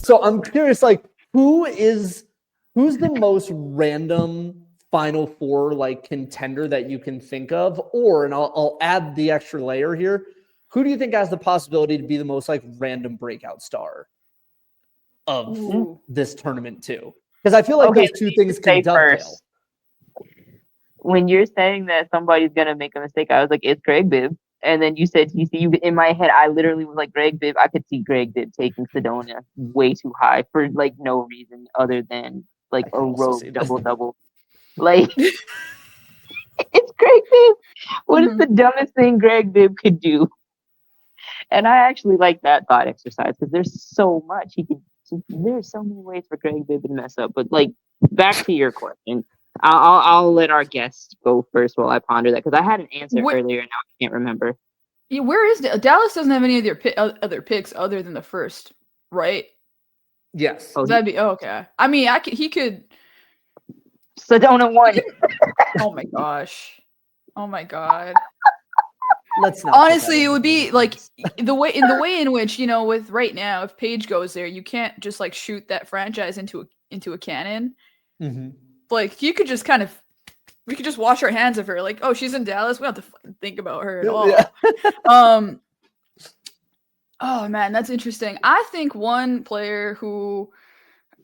So I'm curious, like, who's the most random Final Four like contender that you can think of? Or, and I'll add the extra layer here. Who do you think has the possibility to be the most like random breakout star of this tournament too? Because I feel like those two things can dovetail. First, when you're saying that somebody's gonna make a mistake, I was like, it's Greg Bibb. And then you said TCU. In my head, I literally was like, Greg Bibb. I could see Greg Bibb taking Sedona way too high for like no reason other than like a rogue double. Like, it's Greg Bibb. What is the dumbest thing Greg Bibb could do? And I actually like that thought exercise because there's so much he could. There's so many ways for Greg Bibb to mess up. But like, back to your question, I'll let our guest go first while I ponder that because I had an answer earlier and now I can't remember. Yeah, where is Dallas? Doesn't have any other picks other than the first, right? Yes. That'd be okay. I mean, he could. Sedona won. Oh my gosh! Oh my god! Let's not. Honestly, it would be like the way in which, you know, with right now, if Paige goes there, you can't just like shoot that franchise into a cannon. Mm-hmm. Like you could just we could just wash our hands of her. Like, oh, she's in Dallas. We don't have to fucking think about her at all. Yeah. Oh man, that's interesting. I think one player who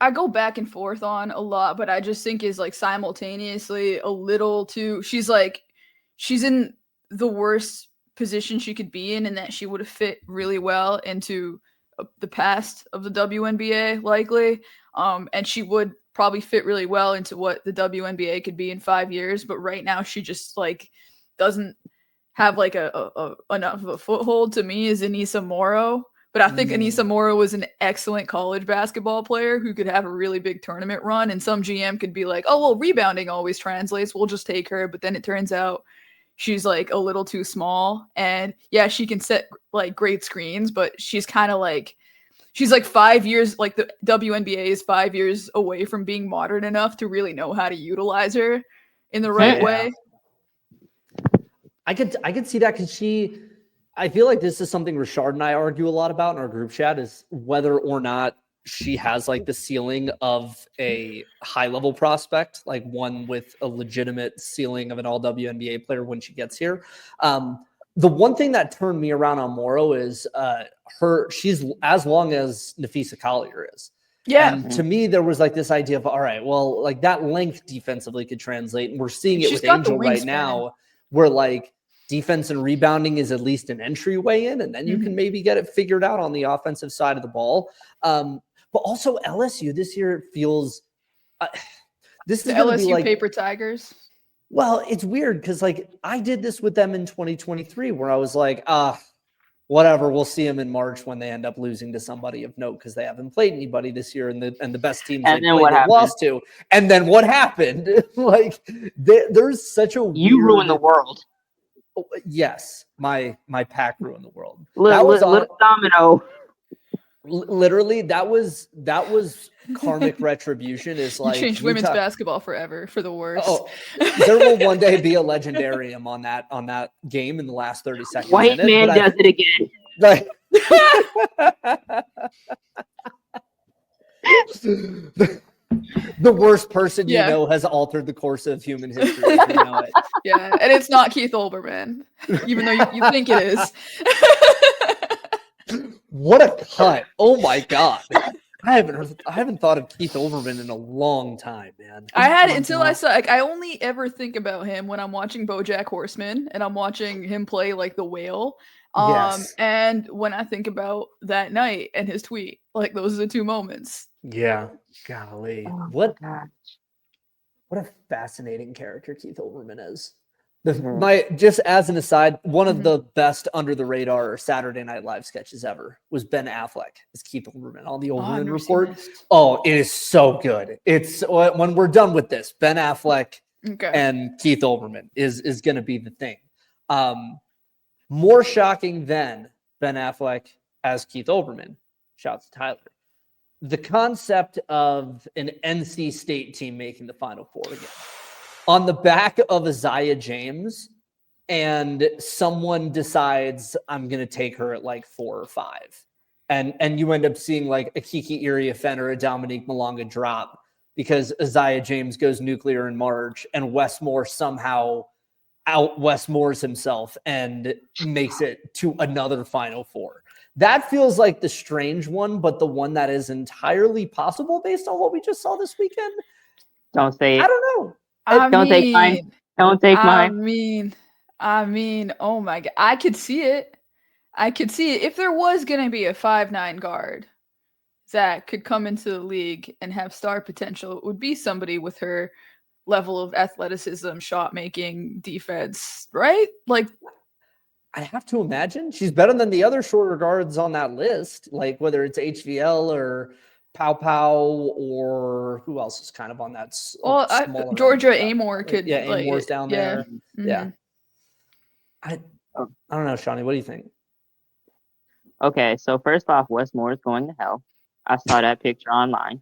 I go back and forth on a lot, but I just think is like simultaneously a little too. She's in the worst position she could be in that she would have fit really well into the past of the WNBA likely. And she would probably fit really well into what the WNBA could be in 5 years. But right now she just like doesn't have like a enough of a foothold to me is Anissa Morrow. But I think Anissa Morrow was an excellent college basketball player who could have a really big tournament run. And some GM could be like, oh, well, rebounding always translates. We'll just take her. But then it turns out she's like a little too small, and yeah, she can set like great screens, but she's kind of like, she's like 5 years, like the WNBA is 5 years away from being modern enough to really know how to utilize her in the right way. I could see that because I feel like this is something Rashard and I argue a lot about in our group chat is whether or not she has like the ceiling of a high level prospect, like one with a legitimate ceiling of an all WNBA player when she gets here. The one thing that turned me around on Morrow is she's as long as Nafisa Collier is. Yeah. And to me, there was like this idea of, all right, well, like that length defensively could translate. And we're seeing it with Angel right now, where like defense and rebounding is at least an entryway in, and then you can maybe get it figured out on the offensive side of the ball. But also LSU this year feels this is the LSU be like, Paper Tigers. Well, it's weird because like I did this with them in 2023 where I was like, whatever, we'll see them in March when they end up losing to somebody of note because they haven't played anybody this year and the best teams they lost to. And then what happened? Like there's such a you ruined the world. Yes, my pack ruined the world. Little domino. Literally, that was karmic retribution. Is like you changed women's basketball forever for the worse. Oh, there will one day be a legendarium on that game in the last 30 seconds. White man does it again. Like, the worst person you know has altered the course of human history. You know it. Yeah, and it's not Keith Olbermann, even though you think it is. What a cut! Oh my god, I haven't thought of Keith Olbermann in a long time, man. I saw. Like, I only ever think about him when I'm watching BoJack Horseman and I'm watching him play like the whale. And when I think about that night and his tweet, like those are the two moments. Yeah, golly, what a fascinating character Keith Olbermann is. Just as an aside, one of the best under the radar Saturday Night Live sketches ever was Ben Affleck as Keith Olbermann on the Olbermann Report. Oh, it is so good. It's when we're done with this, Ben Affleck and Keith Olbermann is going to be the thing. More shocking than Ben Affleck as Keith Olbermann. Shouts to Tyler. The concept of an NC State team making the Final Four again. On the back of Isaiah James, and someone decides I'm going to take her at like 4 or 5. and you end up seeing like a Kiki Iriafen or a Dominique Malonga drop because Isaiah James goes nuclear in March and Westmore somehow out Westmore's himself and makes it to another Final Four. That feels like the strange one, but the one that is entirely possible based on what we just saw this weekend. Don't say it. I don't know. Don't take mine. Don't take mine. I mean, oh my God. I could see it. If there was going to be a 5'9" guard that could come into the league and have star potential, it would be somebody with her level of athleticism, shot making, defense, right? Like, I have to imagine she's better than the other shorter guards on that list, like whether it's HVL or Pow Pow or who else is kind of on that. Georgia Amor could. Yeah, Amor's down there. Mm-hmm. Yeah. I don't know, Shawnee. What do you think? Okay, so first off, Westmore is going to hell. I saw that picture online.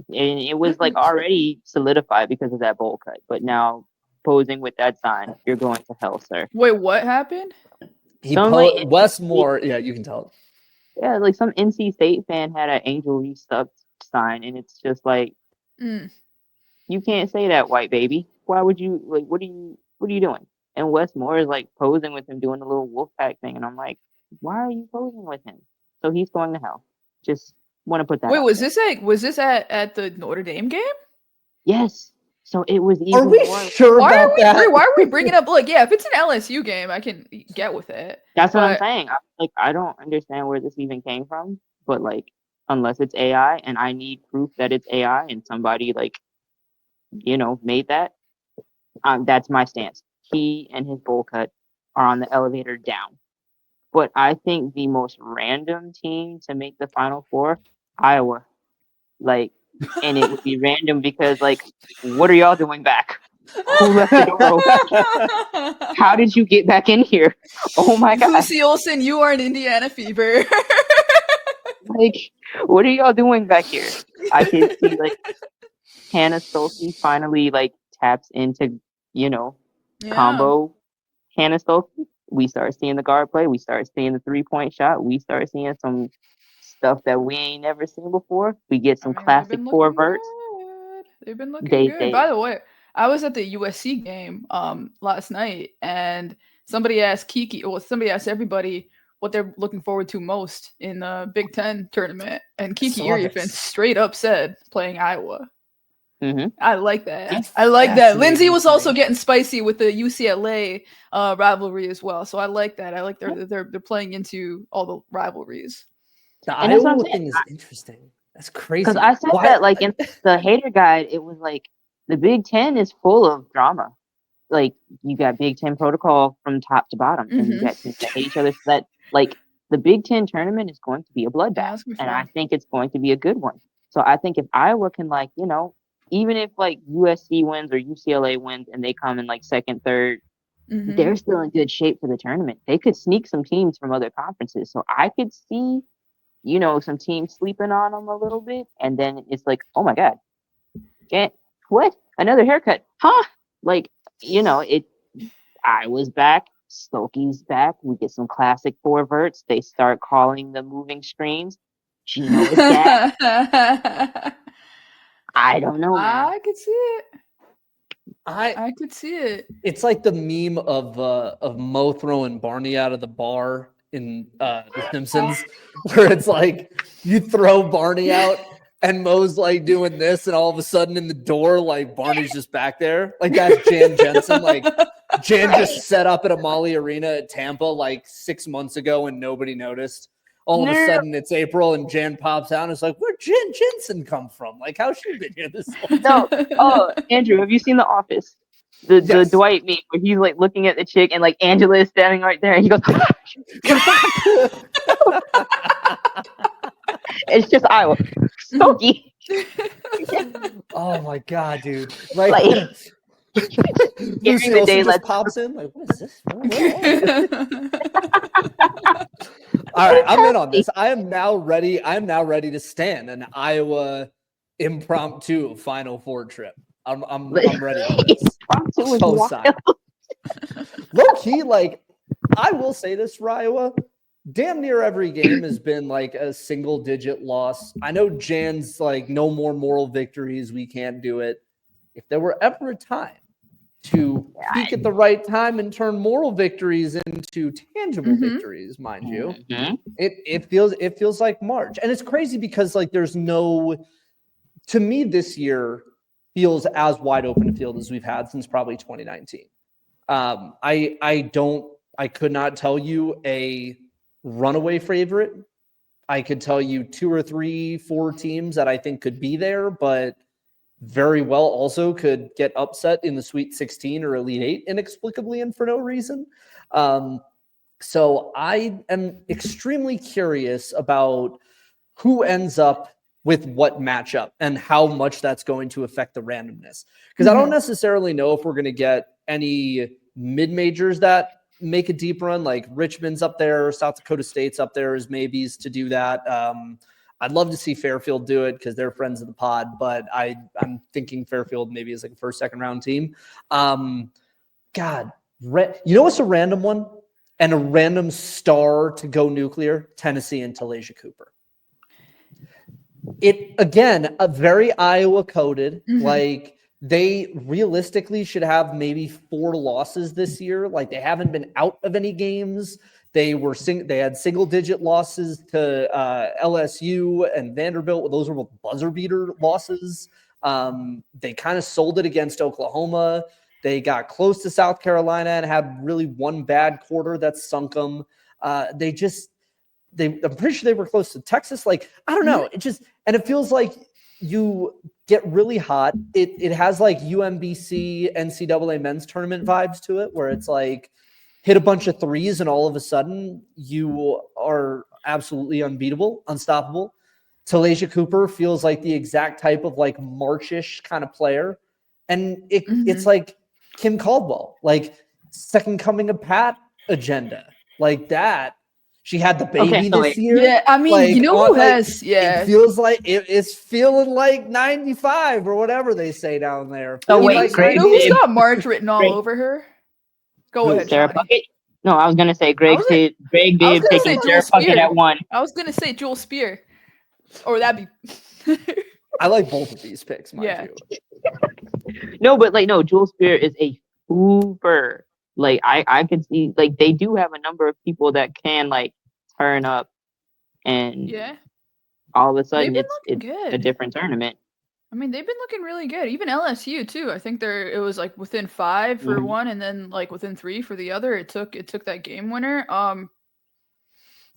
And it was like already solidified because of that bowl cut. But now posing with that sign, you're going to hell, sir. Wait, what happened? Westmore, yeah, you can tell. Yeah, like some NC State fan had an Angel Restuck sign, and it's just like, you can't say that, white baby. Why would you? Like, what are you doing? And Westmore is like posing with him, doing the little wolf pack thing, and I'm like, why are you posing with him? So he's going to hell. Just want to put that. Wait, was this at the Notre Dame game? Yes. So it was even. Are we sure about that? Why are we bringing up? Like, yeah, if it's an LSU game, I can get with it. That's what I'm saying. I don't understand where this even came from. But like, unless it's AI, and I need proof that it's AI, and somebody like, made that. That's my stance. He and his bowl cut are on the elevator down. But I think the most random team to make the Final Four, Iowa. Like, and it would be random because, like, what are y'all doing back? Who left the door open? How did you get back in here? Oh my God. Lucy Olsen, you are an Indiana Fever. Like, what are y'all doing back here? I can see, like, Hannah Stolke finally, like, taps into, combo Hannah Stolke. We start seeing the guard play. We start seeing the 3-point shot. We start seeing some stuff that we ain't never seen before. We get some classic forwards. They've been looking good. By the way, I was at the USC game last night, and somebody asked everybody what they're looking forward to most in the Big Ten tournament, and Kiki Iriafen straight up said playing Iowa. Mm-hmm. I like that. I like that. Lindsay was also getting spicy with the UCLA rivalry as well, so I like that. I like they're playing into all the rivalries. The Iowa thing is interesting. That's crazy. Because I said that, like, in the hater guide, it was like the Big Ten is full of drama. Like, you got Big Ten protocol from top to bottom, and you got teams that hate each other. So that, like, the Big Ten tournament is going to be a bloodbath, and I think it's going to be a good one. So I think if Iowa can, like, even if like USC wins or UCLA wins and they come in like second, third, they're still in good shape for the tournament. They could sneak some teams from other conferences. So I could see, some teams sleeping on them a little bit. And then it's like, oh my God, what? Another haircut? Huh? Like, I was back. Stokey's back. We get some classic forwards. They start calling the moving screens. Gino is back. I don't know. I could see it. I could see it. It's like the meme of Mo throwing Barney out of the bar in The Simpsons, where it's like you throw Barney out and Mo's like doing this, and all of a sudden in the door, like Barney's just back there. Like that's Jan Jensen. Like Jan just set up at Amalie Arena at Tampa like 6 months ago and nobody noticed. All of a sudden it's April and Jan pops out and it's like, where'd Jan Jensen come from? Like, how's she been here this whole time? No. Oh, Andrew, have you seen The Office? The Dwight meme where he's like looking at the chick and like Angela is standing right there and he goes, it's just Iowa. Stokey. Oh my God, dude. Like Lucy Olsen just pops in. Like, what is this? All right, I'm in on this. I am now ready to stand an Iowa impromptu Final Four trip. I'm ready for this. So excited. Low key, like, I will say this for Iowa. damn near every game has been like a single digit loss. I know Jan's like no more moral victories. We can't do it. If there were ever a time to peak at the right time and turn moral victories into tangible victories, mind you, it feels like March. And it's crazy because like there's no, to me this year feels as wide open a field as we've had since probably 2019. I could not tell you a runaway favorite. I could tell you 2 or 3, 4 teams that I think could be there, but very well also could get upset in the Sweet 16 or Elite 8 inexplicably and for no reason. So I am extremely curious about who ends up with what matchup and how much that's going to affect the randomness. Because I don't necessarily know if we're going to get any mid-majors that make a deep run, like Richmond's up there, South Dakota State's up there as maybes to do that. I'd love to see Fairfield do it because they're friends of the pod, but I'm thinking Fairfield maybe is like a first, second round team. God, you know what's a random one? And a random star to go nuclear? Tennessee and Talasia Cooper. It, again, a very Iowa coded, like they realistically should have maybe 4 losses this year. Like they haven't been out of any games. They had single digit losses to LSU and Vanderbilt. Those were both buzzer beater losses. They kind of sold it against Oklahoma. They got close to South Carolina and had really one bad quarter that sunk them. I'm pretty sure they were close to Texas. Like, I don't know. And it feels like you get really hot. It has like UMBC NCAA men's tournament vibes to it, where it's like hit a bunch of threes and all of a sudden you are absolutely unbeatable, unstoppable. Talasia Cooper feels like the exact type of like Marchish kind of player. And it's like Kim Caldwell, like second coming of Pat agenda, like that. She had the baby this year. Yeah, I mean, like, you know who has, it feels like it's feeling like 95 or whatever they say down there. Oh, wait, like you know who's got March written all over her? Go ahead, Sarah Johnny. Puckett? No, I was gonna say Greg Bibb taking Sarah Puckett at 1. I was gonna say Joel Spear, or that'd be. I like both of these picks, mind you. No, but like Joel Spear is a hooper. Like I could see like they do have a number of people that can like turn up, and all of a sudden it's a different tournament. I mean, they've been looking really good. Even LSU too. I think it was like within 5 for one, and then like within 3 for the other. It took that game winner. I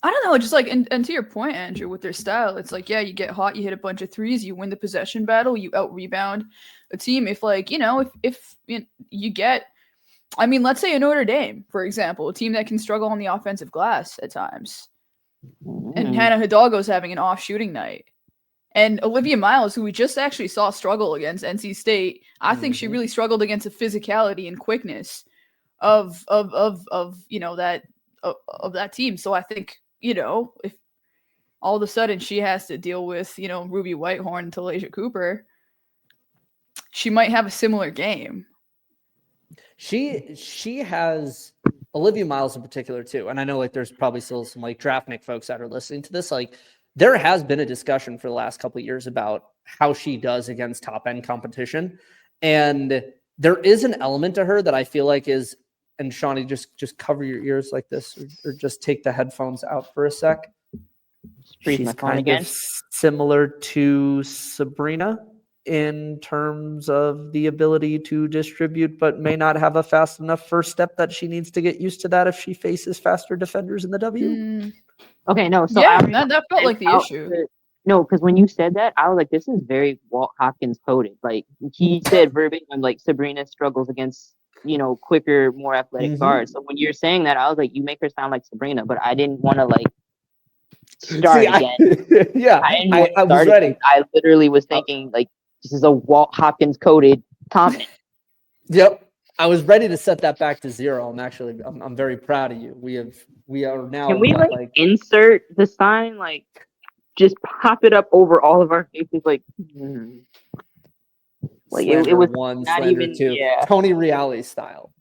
don't know, just like and to your point, Andrew, with their style, it's like you get hot, you hit a bunch of threes, you win the possession battle, you out rebound a team. If like if you get, I mean, let's say a Notre Dame, for example, a team that can struggle on the offensive glass at times, and Hannah Hidalgo's having an off shooting night. And Olivia Miles, who we just actually saw struggle against NC State, I think she really struggled against the physicality and quickness of that team. So I think, if all of a sudden she has to deal with, Ruby Whitehorn and Talasia Cooper, she might have a similar game. She has Olivia Miles in particular too. And I know like there's probably still some like Draftnik folks that are listening to this. Like, there has been a discussion for the last couple of years about how she does against top end competition. And there is an element to her that I feel like is, and Shawnee, just cover your ears like this, or just take the headphones out for a sec. She's kind of similar to Sabrina in terms of the ability to distribute, but may not have a fast enough first step that she needs to get used to that if she faces faster defenders in the W. Okay, no. So that felt like the issue. No, because when you said that, I was like, this is very Walt Hopkins coded. Like he said verbatim, like Sabrina struggles against, quicker, more athletic guards. So when you're saying that, I was like, you make her sound like Sabrina, but I didn't want to like start again. I was ready. I literally was thinking like, this is a Walt Hopkins coded comment. Yep. I was ready to set that back to 0. I'm very proud of you. We are now. Can we like insert the sign, like just pop it up over all of our faces, like it was one, not even 2. Tony Reale style.